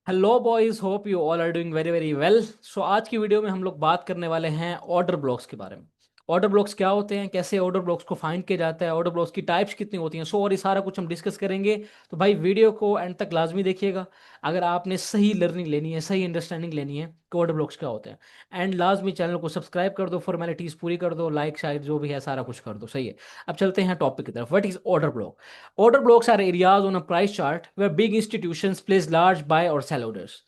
Hello boys, hope you all are doing very very well. So आज की video में हम लोग बात करने वाले हैं ऑर्डर ब्लॉक्स के बारे में। ऑर्डर ब्लॉक्स क्या होते हैं, कैसे ऑर्डर ब्लॉक्स को फाइंड किया जाता है, ऑर्डर ब्लॉक्स की टाइप्स कितनी होती हैं, सो और ये सारा कुछ हम डिस्कस करेंगे। तो भाई वीडियो को एंड तक लाजमी देखिएगा अगर आपने सही लर्निंग लेनी है, सही अंडरस्टैंडिंग लेनी है कि ऑर्डर ब्लॉक्स क्या होते हैं। एंड लाजमी चैनल को सब्सक्राइब कर दो, फॉर्मेलिटीज़ पूरी कर दो, लाइक शायद जो भी है सारा कुछ कर दो। सही है। अब चलते हैं टॉपिक की तरफ। What is order block? Order blocks are areas on a price chart where big institutions place large buy or sell orders।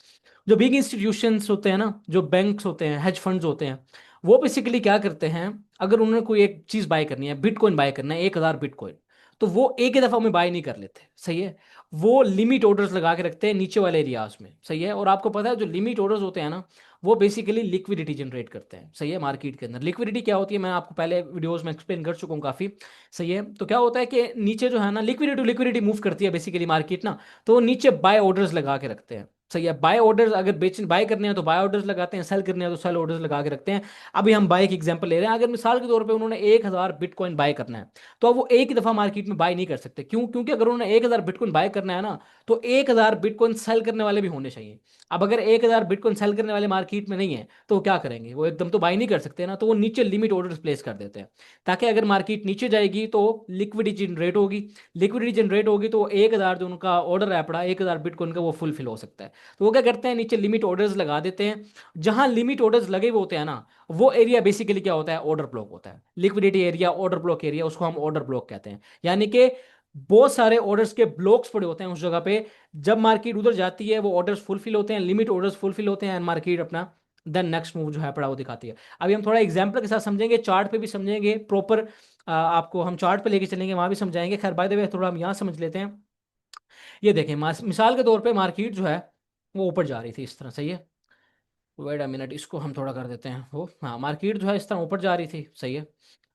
जो बिग इंस्टीट्यूशंस होते हैं ना, जो बैंक्स होते हैं, हेज फंड्स होते हैं, वो बेसिकली क्या करते हैं, अगर उन्होंने कोई एक चीज बाय करनी है, बिटकॉइन बाय करना है 1,000 बिटकॉइन, तो वो एक ही दफा में बाय नहीं कर लेते। सही है। वो लिमिट ऑर्डर्स लगा के रखते हैं नीचे वाले एरियाज में। सही है। और आपको पता है जो लिमिट ऑर्डर्स होते हैं ना, वो बेसिकली लिक्विडिटी जनरेट करते हैं। सही है। मार्केट के अंदर लिक्विडिटी क्या होती है, मैं आपको पहले वीडियोस में एक्सप्लेन कर चुका हूँ काफी। सही है। तो क्या होता है कि नीचे जो है ना, लिक्विडिटी लिक्विडिटी मूव करती है बेसिकली मार्केट ना, तो वो नीचे बाय ऑर्डर्स लगा के रखते हैं। सही है। बाय ऑर्डर्स अगर बेच बाय करने हैं तो बाय ऑर्डर्स लगाते हैं, सेल करने हैं तो सेल ऑर्डर्स लगा के रखते हैं। अभी हम बाय की एग्जांपल ले रहे हैं। अगर मिसाल के तौर पे उन्होंने 1,000 बिटकॉइन बाय करना है, तो अब वो एक ही दफा मार्केट में बाय नहीं कर सकते। क्यों? क्योंकि अगर उन्होंने 1,000 बिटकॉइन बाय करना है ना, तो 1,000 बिटकॉइन सेल करने वाले भी होने चाहिए। अब अगर 1,000 बिटकॉइन सेल करने वाले मार्केट में नहीं है, तो वो क्या करेंगे? वो एकदम तो बाय नहीं कर सकते ना, तो वो नीचे लिमिट ऑर्डर्स प्लेस कर देते हैं, ताकि अगर मार्केट नीचे जाएगी तो लिक्विडिटी जनरेट होगी। लिक्विडिटी जनरेट होगी तो 1,000 जो उनका ऑर्डर है पड़ा 1,000 बिटकॉइन का, वो फुलफिल हो सकता है। तो वो क्या करते हैं, नीचे लिमिट ऑर्डर्स लगा देते हैं। जहां लिमिट ऑर्डर्स लगे हुए होते हैं ना, वो एरिया बेसिकली क्या होता है, ऑर्डर ब्लॉक होता है। Liquidity area, order block area, उसको हम ऑर्डर ब्लॉक कहते हैं। यानी कि बहुत सारे ऑर्डर्स के ब्लॉक्स पड़े होते हैं उस जगह पे। जब मार्केट उधर जाती है वो ऑर्डर्स फुलफिल होते हैं, लिमिट ऑर्डर्स फुलफिल होते हैं, एंड मार्केट अपना देन नेक्स्ट मूव जो है पड़ा वो दिखाती है। अभी हम थोड़ा एग्जांपल के साथ समझेंगे, चार्ट पे भी समझेंगे प्रॉपर। आपको हम चार्ट पे लेके चलेंगे, वहां भी समझाएंगे। खैर बाय द वे थोड़ा हम यहाँ समझ लेते हैं। ये देखें, मिसाल के तौर पे मार्केट जो है वो ऊपर जा रही थी इस तरह। सही है। वेट अ मिनट, इसको हम थोड़ा कर देते हैं। वो हाँ, मार्केट जो है इस तरह ऊपर जा रही थी। सही है।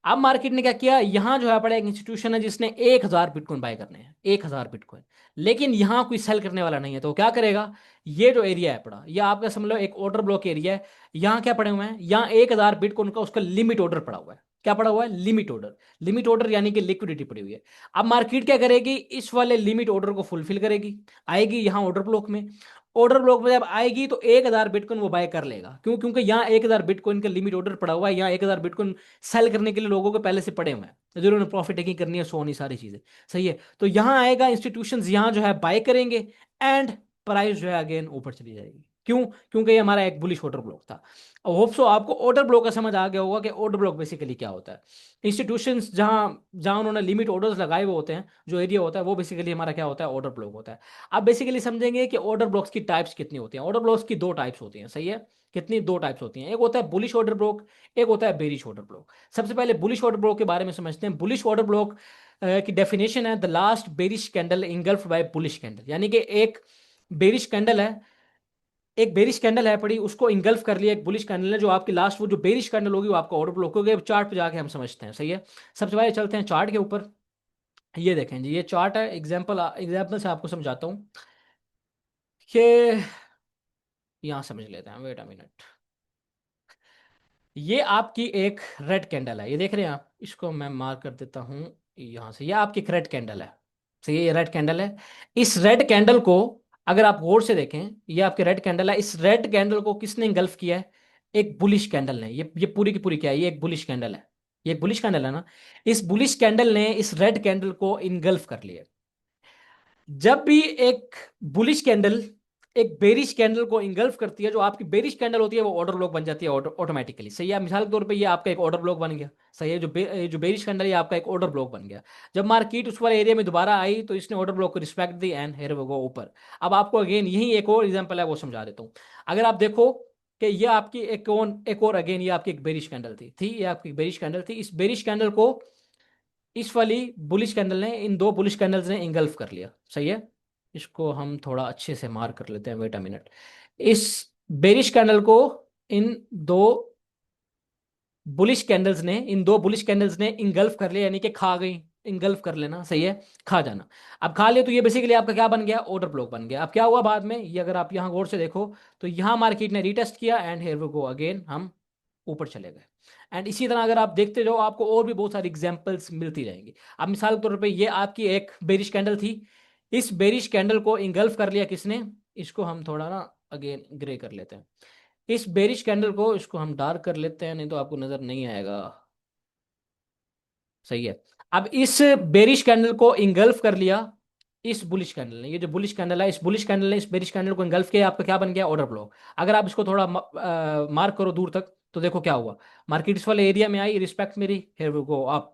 अब मार्केट ने क्या किया, यहाँ जो है बड़ा एक इंस्टीट्यूशन है जिसने 1,000 बिटकॉइन बाय करने हैं, 1,000 बिटकॉइन। लेकिन यहाँ कोई सेल करने वाला नहीं है, तो वो क्या करेगा, ये जो एरिया है पड़ा, ये आपका समझ लो एक ऑर्डर ब्लॉक एरिया है। यहाँ क्या पड़े हुए हैं, यहाँ 1,000 बिटकॉइन का उसका लिमिट ऑर्डर पड़ा हुआ है। क्या पड़ा हुआ है? Limit order. लिमिट ऑर्डर यानी कि लिक्विडिटी पड़ी हुई है। अब मार्केट क्या करेगी, इस वाले लिमिट ऑर्डर को फुलफिल करेगी, आएगी यहाँ ऑर्डर ब्लॉक में। ऑर्डर ब्लॉक में जब आएगी तो 1,000 बिटकॉइन वो बाय कर लेगा। क्यों? क्योंकि यहाँ 1,000 बिटकॉइन का लिमिट ऑर्डर पड़ा हुआ है, यहाँ 1,000 बिटकॉइन सेल करने के लिए लोगों को पहले से पड़े हुए हैं, जिन्होंने प्रॉफिट टेकिंग करनी है, सोनी सारी चीजें। सही है। तो यहाँ आएगा, इंस्टीट्यूशंस यहाँ जो है बाय करेंगे, एंड प्राइस जो है अगेन ऊपर चली जाएगी। क्यों? क्योंकि ये हमारा एक बुलिश ऑर्डर ब्लॉक था। होप सो आपको ऑर्डर ब्लॉक का समझ आ गया होगा कि ऑर्डर ब्लॉक बेसिकली क्या होता है। इंस्टीट्यूशंस जहाँ जहाँ उन्होंने लिमिट ऑर्डर्स लगाए हुए होते हैं, जो एरिया होता है वो बेसिकली हमारा क्या होता है, ऑर्डर ब्लॉक होता है। अब बेसिकली समझेंगे कि ऑर्डर ब्लॉक्स की टाइप्स कितनी होती हैं। ऑर्डर ब्लॉक्स की दो टाइप्स होती हैं। सही है। कितनी? दो टाइप्स होती हैं। एक होता है बुलिश ऑर्डर ब्लॉक, एक होता है बेरिश ऑर्डर ब्लॉक। सबसे पहले बुलिश ऑर्डर ब्लॉक के बारे में समझते हैं। बुलिश ऑर्डर ब्लॉक की डेफिनेशन है, the last bearish candle engulfed by bullish candle. यानी कि एक बेरिश कैंडल है, एक बेरिश कैंडल है पड़ी, उसको इंगल्फ कर लिया एक बुलिश कैंडल ने, जो आपकी लास्ट वो जो बेरिश कैंडल होगी वो आपका ऑर्डर ब्लॉक होगी। चार्ट पे जाके हम समझते हैं। सही है। सबसे पहले चलते हैं चार्ट के ऊपर। ये देखें जी, ये चार्ट है। एग्जाम्पल एग्जाम्पल से आपको समझाता हूँ कि यहाँ समझ लेते हैं। Wait a minute. ये आपकी एक रेड कैंडल है, ये देख रहे हैं आप, इसको मैं मार्क कर देता हूँ यहाँ से। ये आपकी एक रेड कैंडल है। सही है। ये रेड कैंडल है। इस रेड कैंडल को अगर आप गौर से देखें, ये आपकी रेड कैंडल है। इस रेड कैंडल को किसने इंगल्फ किया है? एक बुलिश कैंडल ने। ये पूरी की पूरी क्या है, ये एक बुलिश कैंडल है। ये एक बुलिश कैंडल है ना। इस बुलिश कैंडल ने इस रेड कैंडल को इनगल्फ कर लिया। जब भी एक बुलिश कैंडल एक बेरिश कैंडल को इंगल्फ करती है, जो आपकी बेरिश कैंडल होती है वो ऑर्डर ब्लॉक बन जाती है ऑटोमेटिकली। सही है। मिसाल के तौर पे ये आपका एक ऑर्डर ब्लॉक बन गया। सही है। जो बेरिश कैंडल है आपका एक ऑर्डर ब्लॉक बन गया। जब मार्केट उस वाले एरिया में दोबारा आई तो इसने ऑर्डर ब्लॉक को रिस्पेक्ट दी, एंड हेयर वो गो ऊपर। अब आपको अगेन यही एक और एग्जांपल है, वो समझा देता हूँ। अगर आप देखो कि ये आपकी एक और अगेन ये आपकी एक बेरिश कैंडल थी, ये आपकी बेरिश कैंडल थी। इस बेरिश कैंडल को इस वाली बुलिश कैंडल ने, इन दो बुलिश कैंडल्स ने इंगल्फ कर लिया। सही है। इसको हम थोड़ा अच्छे से मार्क कर लेते हैं। Wait a minute. इस बेरिश कैंडल को इन दो इन दो बुलिश कैंडल्स ने इंगल्फ कर लिया, यानी कि खा गई। इंगल्फ कर लेना। सही है। खा जाना। अब खा लिया तो ये बेसिकली आपका क्या बन गया, ऑर्डर ब्लॉक बन गया। अब क्या हुआ बाद में, ये अगर आप यहाँ गौर से देखो तो यहाँ मार्केट ने रीटेस्ट किया, and here we go again, हम ऊपर चले गए। एंड इसी तरह अगर आप देखते जाओ आपको और भी बहुत सारी एग्जांपल्स मिलती रहेंगी। अब मिसाल के तौर पे ये आपकी एक बेरिश कैंडल थी। इस बेरिश कैंडल को इंगल्फ कर लिया किसने? इसको हम थोड़ा ना अगेन ग्रे कर लेते हैं। इस बेरिश कैंडल को इसको हम डार्क कर लेते हैं, नहीं तो आपको नजर नहीं आएगा। सही है। अब इस बेरिश कैंडल को इंगल्फ कर लिया इस बुलिश कैंडल ने। ये जो बुलिश कैंडल है, इस बुलिश कैंडल ने इस बेरिश कैंडल को इंगल्फ किया, आपका क्या बन गया? Order block. अगर आप इसको थोड़ा मार्क करो दूर तक, तो देखो क्या हुआ। मार्केट इस वाले एरिया में आई, रिस्पेक्ट मेरी, हियर वी गो अप।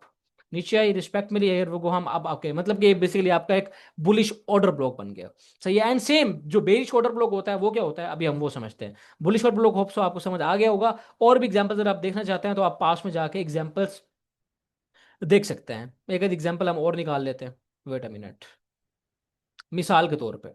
नीचे आई, रिस्पेक्ट मेरी, हियर वी गो हम अब ओके, मतलब कि बेसिकली आपका एक बुलिश ऑर्डर ब्लॉक बन गया। सही है। एंड सेम जो बेरिश ऑर्डर ब्लॉक होता है वो क्या होता है, अभी हम वो समझते हैं। Bullish order block hope so आपको समझ आ गया होगा। और भी एग्जांपल्स अगर आप देखना चाहते हैं तो आप पास में जाके एग्जांपल्स देख सकते हैं। एक एग्जांपल हम और निकाल लेते हैं। Wait a minute. मिसाल के तौर पे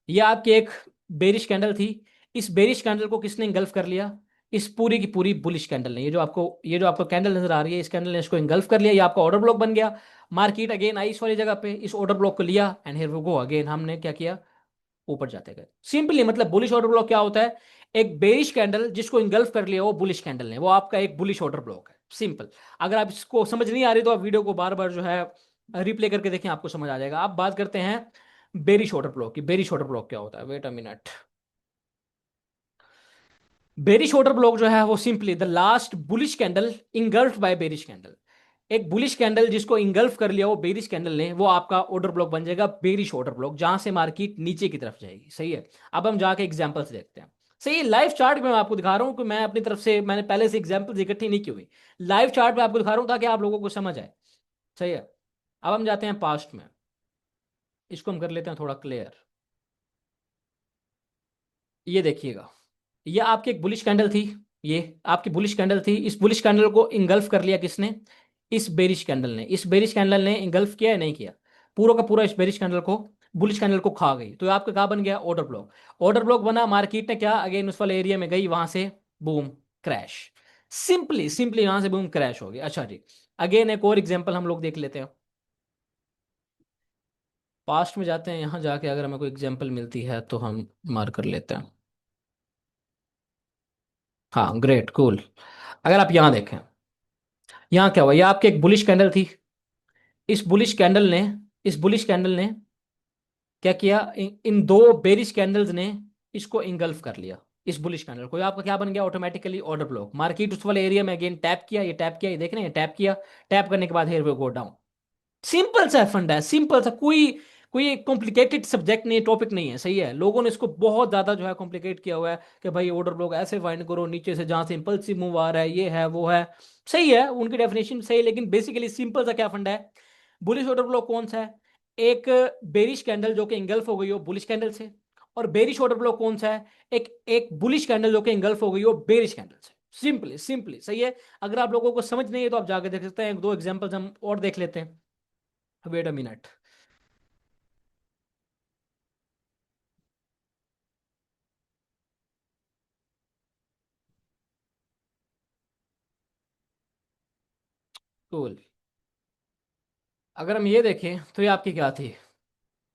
ये आपकी एक बेरिश कैंडल थी। इस बेरिश कैंडल को किसने इंगल्फ कर लिया? इस पूरी की पूरी बुलिश कैंडल ने। ये जो आपको कैंडल नजर आ रही है, इस कैंडल ने इसको इंगल्फ कर लिया। ये आपका ऑर्डर ब्लॉक बन गया। मार्केट अगेन आई इस वाली जगह पे, इस ऑर्डर ब्लॉक को लिया and here we go again, हमने क्या किया? ऊपर जाते गए। सिंपली मतलब बुलिश ऑर्डर ब्लॉक क्या होता है? एक बेरिश कैंडल जिसको इंगल्फ कर लिया वो बुलिश कैंडल ने, वो आपका एक बुलिश ऑर्डर ब्लॉक है। सिंपल। अगर आप इसको समझ नहीं आ रही तो आप वीडियो को बार बार जो है रिप्ले करके देखें, आपको समझ आ जाएगा। आप बात करते हैं बेरिश ऑर्डर ब्लॉक की। बेरिश ऑर्डर ब्लॉक क्या होता है? Wait a minute. Bearish order block जो है वो simply the last bullish candle engulfed by bearish candle. एक बुलिश कैंडल जिसको इंगल्फ कर लिया वो बेरिश कैंडल ने, वो आपका ऑर्डर ब्लॉक बन जाएगा बेरिश ऑर्डर ब्लॉक, जहां से मार्केट नीचे की तरफ जाएगी। सही है। अब हम जाके एग्जांपल्स देखते हैं। सही है। लाइव चार्ट में मैं आपको दिखा रहा हूं कि मैं अपनी तरफ से, मैंने पहले से एग्जांपल्स इकट्ठी नहीं की हुई। लाइव चार्ट में आपको दिखा रहा हूं ताकि आप लोगों को समझ आए। सही है। अब हम जाते हैं पास्ट में। इसको हम कर लेते हैं थोड़ा क्लियर। ये देखिएगा, ये आपकी एक बुलिश कैंडल थी। ये आपकी बुलिश कैंडल थी। इस बुलिश कैंडल को इंगल्फ कर लिया किसने? इस बेरिश कैंडल ने। इस बेरिश कैंडल ने इंगल्फ किया या नहीं किया? पूरा का पूरा इस बेरिश कैंडल को, बुलिश कैंडल को खा गई। तो ये आपका क्या बन गया? Order block. ऑर्डर ब्लॉक बना, मार्केट ने क्या अगेन उस वाले एरिया में गई, वहां से बूम क्रैश। सिंपली सिंपली यहां से बूम क्रैश हो गया। अच्छा जी। अगेन एक और एग्जांपल हम लोग देख लेते हैं। पास्ट में जाते हैं, यहां जाके अगर हमें कोई एग्जांपल मिलती है तो हम मार्क कर लेते हैं। हाँ ग्रेट कूल। अगर आप यहाँ देखें, यहाँ क्या हुआ? ये आपकी एक बुलिश कैंडल थी। इस बुलिश कैंडल ने इस बुलिश कैंडल ने क्या किया? इन दो बेरिश कैंडल्स ने इसको इंगल्फ कर लिया, इस बुलिश कैंडल को। ये आपका क्या बन गया? Automatically order block. मार्केट उस वाले एरिया में अगेन टैप किया, ये टैप किया, ये देख रहे हैं, टैप किया। टैप करने के बाद here we go down. Simple सा फंडा है, सिंपल सा। कोई कोई कॉम्प्लिकेटेड सब्जेक्ट नहीं, टॉपिक नहीं है। सही है। लोगों ने इसको बहुत ज्यादा जो है कॉम्प्लिकेट किया हुआ है कि भाई ऑर्डर ब्लॉक ऐसे फाइंड करो नीचे से, जहां से इंपल्सिव मूव आ रहा है, ये है वो है। सही है, उनकी डेफिनेशन सही है, लेकिन बेसिकली सिंपल सा क्या फंडा है? बुलिश ऑर्डर ब्लॉक कौन सा है? एक बेरिश कैंडल जो कि इंगल्फ हो गई हो बुलिश कैंडल से। और बेरिश ऑर्डर ब्लॉक कौन सा है? एक एक बुलिश कैंडल जो कि इंगल्फ हो गई हो बेरिश कैंडल से। सिंपली सिंपली सही है। अगर आप लोगों को समझ नहीं है तो आप जाके देख सकते हैं। एक दो एग्जांपल्स हम और देख लेते हैं। Wait a minute. कूल। अगर हम ये देखें तो ये आपकी क्या थी?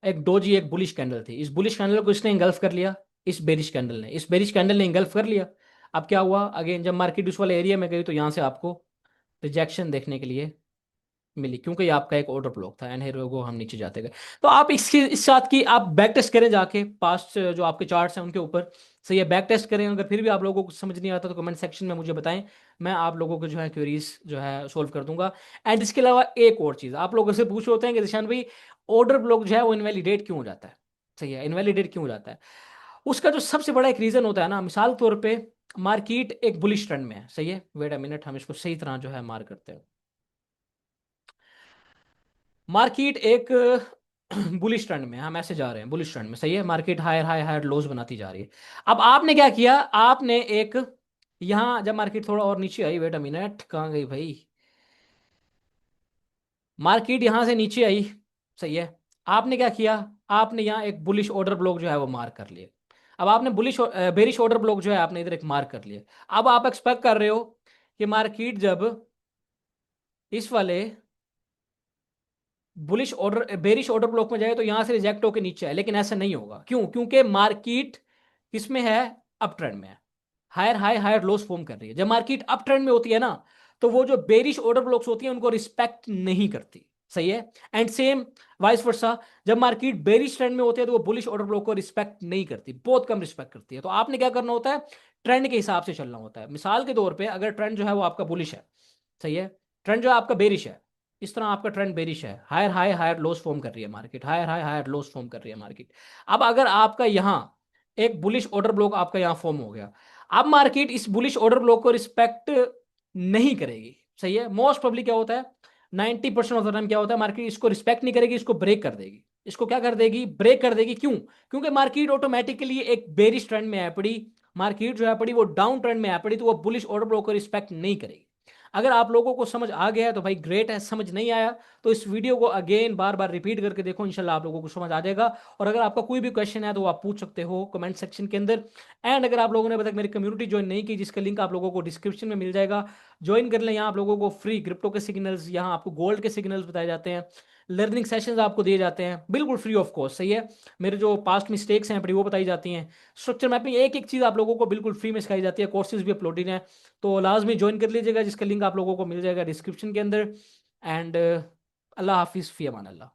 एक डोजी, एक बुलिश कैंडल थी। इस बुलिश कैंडल को इसने इंगल्फ कर लिया, इस बेरिश कैंडल ने इंगल्फ कर लिया। अब क्या हुआ? अगेन जब मार्केट उस वाले एरिया में गई तो यहां से आपको रिजेक्शन देखने के लिए मिली, क्योंकि ये आपका एक ऑर्डर ब्लॉक था। एंड हियर को हम नीचे जाते गए। तो आप इसके इस साथ की आप बैक टेस्ट करें जाके, पास्ट जो आपके चार्ट्स हैं उनके ऊपर। सही है, बैक टेस्ट करें। अगर फिर भी आप लोगों को समझ नहीं आता तो कमेंट सेक्शन में मुझे बताएं। मैं आप लोगों को जो है क्वेरीज जो है सोल्व कर दूंगा। एंड इसके अलावा एक और चीज़ आप लोगों से पूछ रहे होते हैं कि निशान भाई, ऑर्डर ब्लॉक जो है वो इनवैलिडेट क्यों हो जाता है? सही है, इनवैलिडेट क्यों हो जाता है? उसका जो सबसे बड़ा एक रीजन होता है ना, मिसाल के तौर पे मार्केट एक बुलिश ट्रेंड में है। सही है। वेट अ मिनट, हम इसको सही तरह जो है मार्क करते हैं। मार्केट एक बुलिश ट्रेंड में, हम ऐसे जा रहे हैं बुलिश ट्रेंड में। सही है। Market higher high higher lows बनाती जा रही है। अब आपने क्या किया? आपने एक, यहां जब मार्केट थोड़ा और नीचे आई, वेट अ मिनट कहाँ गई भाई? मार्केट यहां से नीचे आई। सही है। आपने क्या किया? आपने यहाँ एक बुलिश ऑर्डर ब्लॉक जो है वो मार्क कर लिया। अब आपने बुलिश बेरिश ऑर्डर ब्लॉक जो है आपने इधर एक मार्क कर लिया। अब आप एक्सपेक्ट कर रहे हो कि मार्केट जब इस वाले bullish order bearish order block में जाए तो यहां से रिजेक्ट होकर नीचे आए, लेकिन ऐसा नहीं होगा। क्यों? क्योंकि मार्केट किसमें है? अप ट्रेंड में है। Higher high higher lows form कर रही है। जब मार्केट अप ट्रेंड में होती है ना, तो वो जो बेरिश ऑर्डर ब्लॉक्स होती हैं उनको रिस्पेक्ट नहीं करती। सही है। एंड सेम वाइस वर्सा, जब मार्केट बेरिश ट्रेंड में होती है तो वो बुलिश ऑर्डर ब्लॉक को रिस्पेक्ट नहीं करती, बहुत कम रिस्पेक्ट करती है। तो आपने क्या करना होता है, ट्रेंड के हिसाब से चलना होता है। मिसाल के तौर पे अगर ट्रेंड जो है वो आपका बुलिश है, सही है, ट्रेंड जो है आपका बेरिश है, इस तरह आपका ट्रेंड बेरिश है, higher high higher lows form कर रही है market, higher high higher lows form कर रही है मार्केट। अब अगर आपका यहाँ एक बुलिश ऑर्डर ब्लॉक आपका यहाँ फॉर्म हो गया, अब मार्केट इस बुलिश ऑर्डर ब्लॉक को रिस्पेक्ट नहीं करेगी, सही है। मोस्ट प्रोबेबली क्या होता है, 90% ऑफ द टाइम क्या होता है, मार्केट इसको रिस्पेक्ट नहीं करेगी, इसको ब्रेक कर देगी। इसको क्या कर देगी, ब्रेक कर देगी। क्यों? क्योंकि मार्केट ऑटोमेटिकली एक बेरिश ट्रेंड में है पड़ी, मार्केट जो है पड़ी वो डाउन ट्रेंड में है पड़ी, तो वो बुलिश ऑर्डर ब्लॉक को रिस्पेक्ट नहीं करेगी। अगर आप लोगों को समझ आ गया है तो भाई ग्रेट है, समझ नहीं आया तो इस वीडियो को अगेन बार बार रिपीट करके देखो, इंशाल्लाह आप लोगों को समझ आ जाएगा। और अगर आपका कोई भी क्वेश्चन है तो आप पूछ सकते हो कमेंट सेक्शन के अंदर। एंड अगर आप लोगों ने अभी तक मेरी कम्युनिटी ज्वाइन नहीं की, जिसका लिंक आप लोगों को डिस्क्रिप्शन में मिल जाएगा, ज्वाइन कर लें। यहाँ आप लोगों को फ्री क्रिप्टो के सिग्नल्स, यहाँ आपको गोल्ड के सिग्नल्स बताए जाते हैं, लर्निंग सेशंस आपको दिए जाते हैं बिल्कुल फ्री ऑफ कॉस्ट, सही है। मेरे जो पास्ट मिस्टेक्स हैं अपनी वो बताई जाती हैं, स्ट्रक्चर मैपिंग, एक एक चीज़ आप लोगों को बिल्कुल फ्री में सिखाई जाती है, कोर्सेज भी अपलोडेड हैं। तो लाजमी ज्वाइन कर लीजिएगा, जिसका लिंक आप लोगों को मिल जाएगा डिस्क्रिप्शन के अंदर। एंड अल्लाह हाफिज़, फ़ी अमान अल्लाह।